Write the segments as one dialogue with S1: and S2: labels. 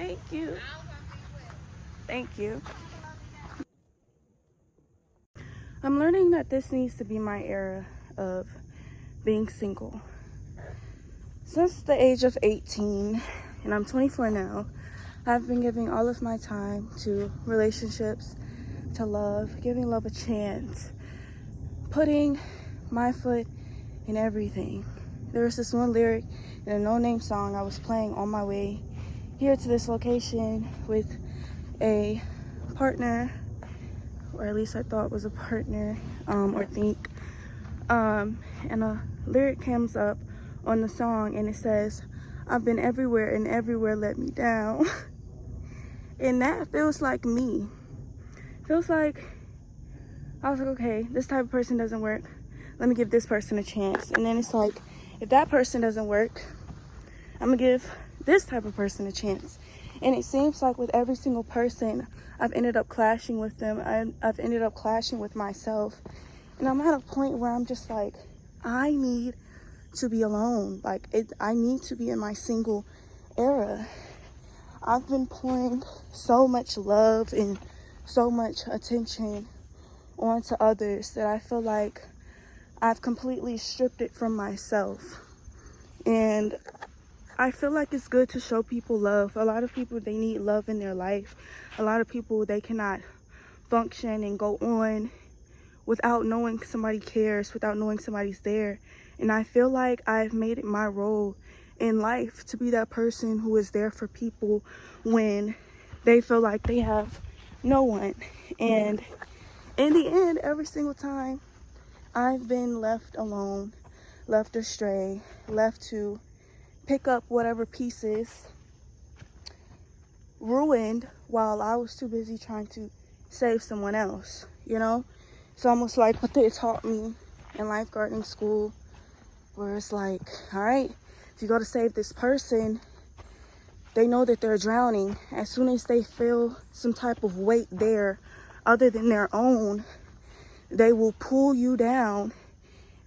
S1: Thank you. Thank you. I'm learning that this needs to be my era of being single. Since the age of 18, and I'm 24 now, I've been giving all of my time to relationships, to love, giving love a chance, putting my foot in everything. There was this one lyric in a no-name song I was playing on my way here to this location with a partner, or at least I thought was a partner, or think. And a lyric comes up on the song and it says, "I've been everywhere and everywhere let me down." And that feels like me. Feels like I was like, okay, this type of person doesn't work. Let me give this person a chance. And then it's like, if that person doesn't work, I'm gonna give this type of person a chance. And it seems like with every single person, I've ended up clashing with them. I've ended up clashing with myself. And I'm at a point where I'm just like, I need to be alone. I need to be in my single era. I've been pouring so much love and so much attention onto others that I feel like I've completely stripped it from myself. And I feel like it's good to show people love. A lot of people, they need love in their life. A lot of people, they cannot function and go on without knowing somebody cares, without knowing somebody's there. And I feel like I've made it my role in life to be that person who is there for people when they feel like they have no one. And in the end, every single time, I've been left alone, left astray, left to pick up whatever pieces ruined while I was too busy trying to save someone else, you know? It's almost like what they taught me in lifeguarding school, where it's like, all right, if you go to save this person, they know that they're drowning. As soon as they feel some type of weight there other than their own, they will pull you down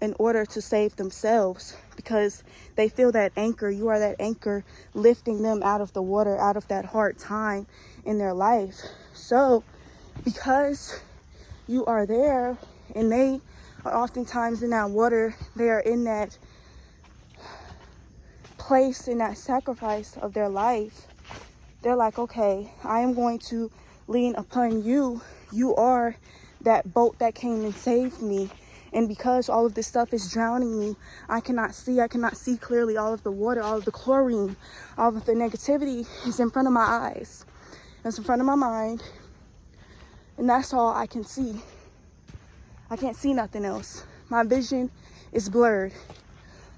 S1: in order to save themselves, because they feel that anchor. You are that anchor lifting them out of the water, out of that hard time in their life. So because you are there and they are oftentimes in that water, they are in that place, in that sacrifice of their life, they're like, okay, I am going to lean upon you. You are that boat that came and saved me. And because all of this stuff is drowning me, I cannot see clearly. All of the water, all of the chlorine, all of the negativity is in front of my eyes. It's in front of my mind. And that's all I can see. I can't see nothing else. My vision is blurred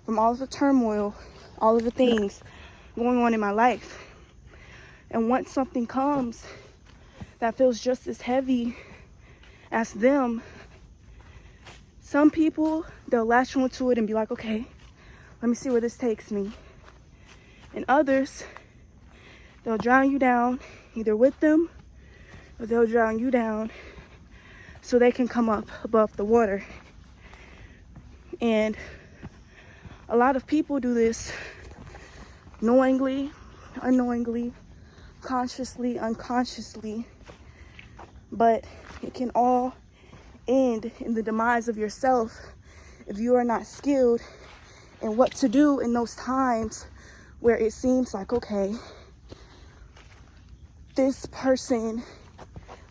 S1: from all of the turmoil, all of the things going on in my life. And once something comes that feels just as heavy as them, some people, they'll latch onto it and be like, okay, let me see where this takes me. And others, they'll drown you down, either with them, or they'll drown you down so they can come up above the water. And a lot of people do this knowingly, unknowingly, consciously, unconsciously, but it can all end in the demise of yourself if you are not skilled in what to do in those times where it seems like, okay, this person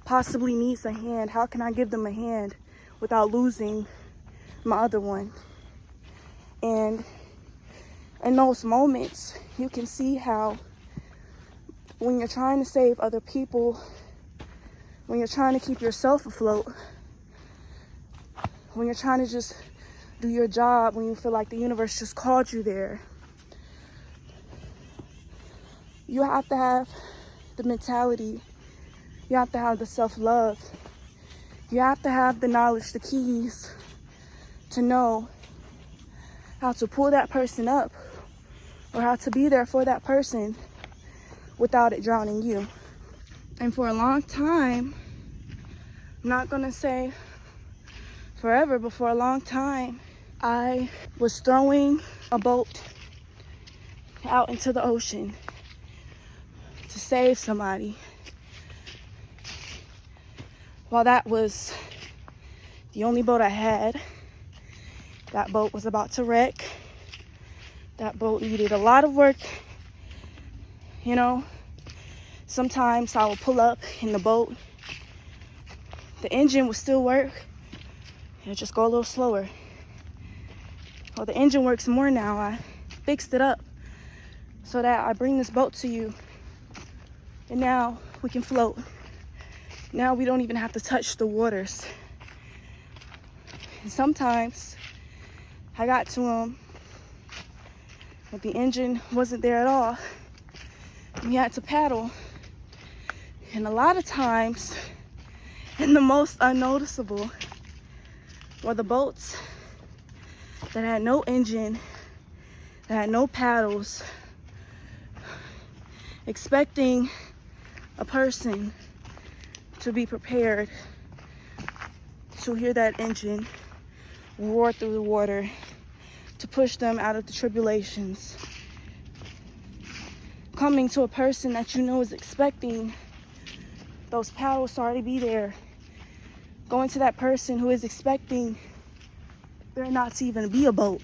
S1: possibly needs a hand. How can I give them a hand without losing my other one? And in those moments, you can see how when you're trying to save other people, when you're trying to keep yourself afloat, when you're trying to just do your job, when you feel like the universe just called you there, you have to have the mentality, you have to have the self-love, you have to have the knowledge, the keys to know how to pull that person up or how to be there for that person without it drowning you. And for a long time, I'm not gonna say forever, but for a long time, I was throwing a boat out into the ocean to save somebody. While that was the only boat I had, that boat was about to wreck. That boat needed a lot of work. You know, sometimes I will pull up in the boat, the engine would still work, it'll just go a little slower. Well, the engine works more now. I fixed it up so that I bring this boat to you, and now we can float. Now we don't even have to touch the waters. And sometimes I got to them, but the engine wasn't there at all. We had to paddle. And a lot of times, and the most unnoticeable, were the boats that had no engine, that had no paddles, expecting a person to be prepared to hear that engine roar through the water, to push them out of the tribulations. Coming to a person that you know is expecting those paddles to already be there. Going to that person who is expecting there not to even be a boat.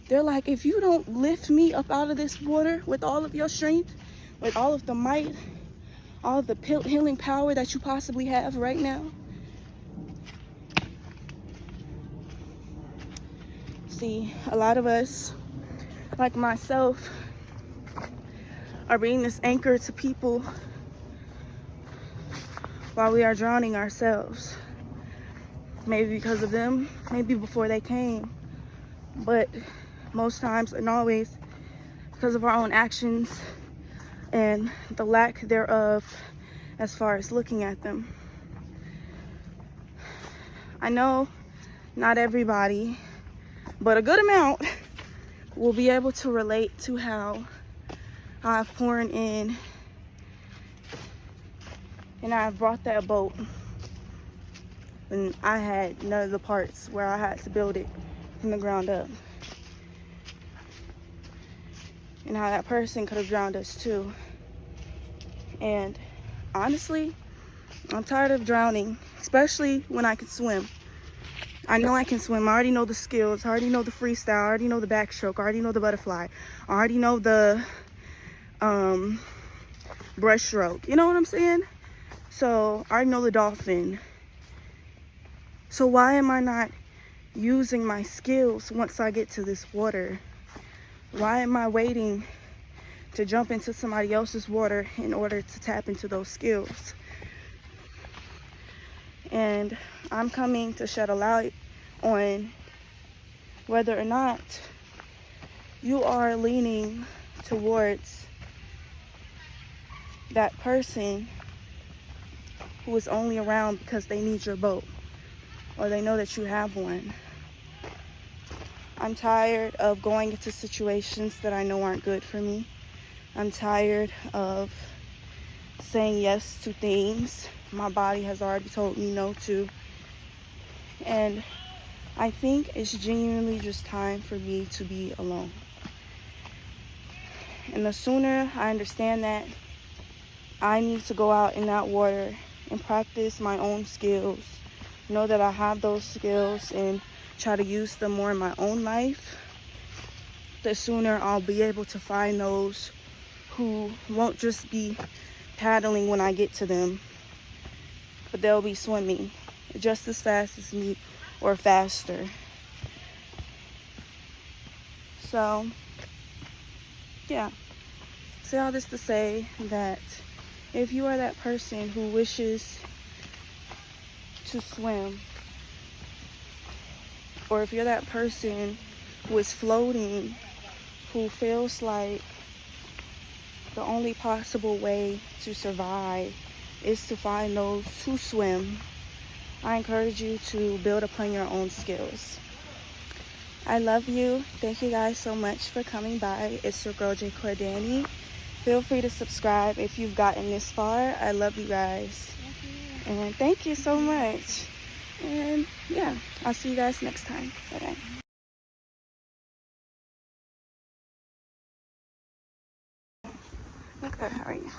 S1: They're like, if you don't lift me up out of this water with all of your strength, with all of the might, all of the healing power that you possibly have right now. See, a lot of us, like myself, are being this anchor to people while we are drowning ourselves. Maybe because of them, maybe before they came, but most times and always because of our own actions and the lack thereof as far as looking at them. I know not everybody, but a good amount will be able to relate to how I've poured in and I've brought that boat when I had none of the parts, where I had to build it from the ground up. And how that person could have drowned us too. And honestly, I'm tired of drowning, especially when I can swim. I know I can swim. I already know the skills. I already know the freestyle. I already know the backstroke. I already know the butterfly. I already know the breaststroke. You know what I'm saying? So I already know the dolphin. So why am I not using my skills once I get to this water? Why am I waiting to jump into somebody else's water in order to tap into those skills? And I'm coming to shed a light on whether or not you are leaning towards that person who is only around because they need your boat or they know that you have one. I'm tired of going into situations that I know aren't good for me. I'm tired of saying yes to things my body has already told me no to. And I think it's genuinely just time for me to be alone. And the sooner I understand that, I need to go out in that water and practice my own skills. Know that I have those skills and try to use them more in my own life. The sooner I'll be able to find those who won't just be paddling when I get to them, but they'll be swimming just as fast as me or faster. So, yeah. Say all this to say that if you are that person who wishes to swim, or if you're that person who is floating, who feels like the only possible way to survive is to find those who swim, I encourage you to build upon your own skills. I love you. Thank you guys so much for coming by. It's your girl, J. Cordani. Feel free to subscribe if you've gotten this far. I love you guys. And thank you so much. And yeah, I'll see you guys next time. Bye-bye. Okay, how are you?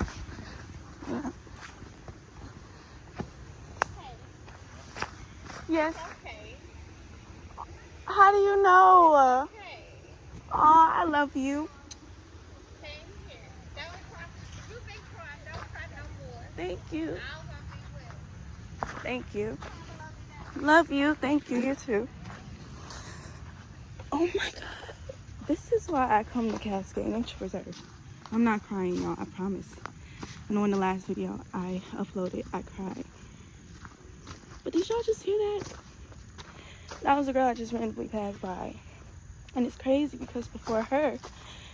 S1: Yes. How do you know? Oh, I love you. Thank you. Thank you. Love you. Thank you. You too. Oh my God. This is why I come to Cascade Nature Preserve. I'm not crying, y'all. I promise. I know in the last video I uploaded, I cried. But did y'all just hear that? That was a girl I just randomly passed by. And it's crazy because before her, as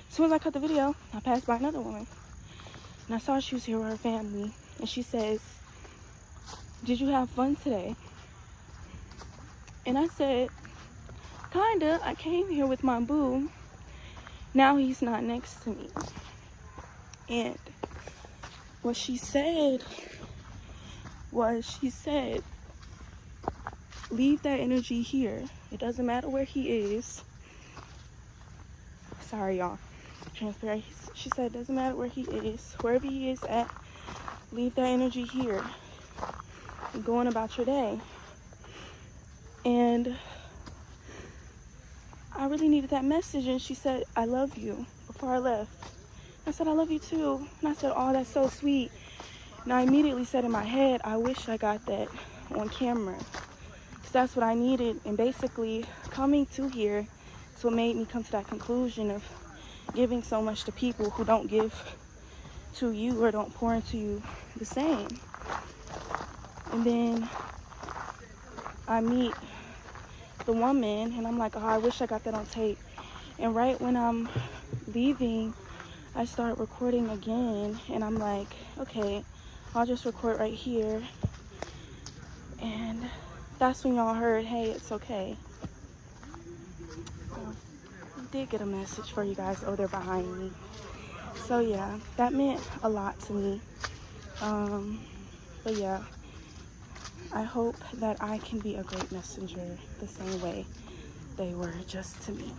S1: soon as I cut the video, I passed by another woman. And I saw she was here with her family. And she says, "Did you have fun today?" And I said, "Kinda. I came here with my boo. Now he's not next to me." And what she said was, "Leave that energy here. It doesn't matter where he is." Sorry, y'all. Transparent. She said, "It doesn't matter where he is. Wherever he is at, leave that energy here. And go on about your day." And I really needed that message. And she said, "I love you," before I left. I said, "I love you too." And I said, "Oh, that's so sweet." And I immediately said in my head, I wish I got that on camera. Because that's what I needed. And basically, coming to here is what made me come to that conclusion of giving so much to people who don't give to you or don't pour into you the same. And then I meet the woman and I'm like, "Oh, I wish I got that on tape." And right when I'm leaving, I start recording again and I'm like, okay, I'll just record right here. And that's when y'all heard, "Hey, it's okay." So, I did get a message for you guys. Oh, they're behind me. So yeah, that meant a lot to me. But yeah, I hope that I can be a great messenger the same way they were just to me.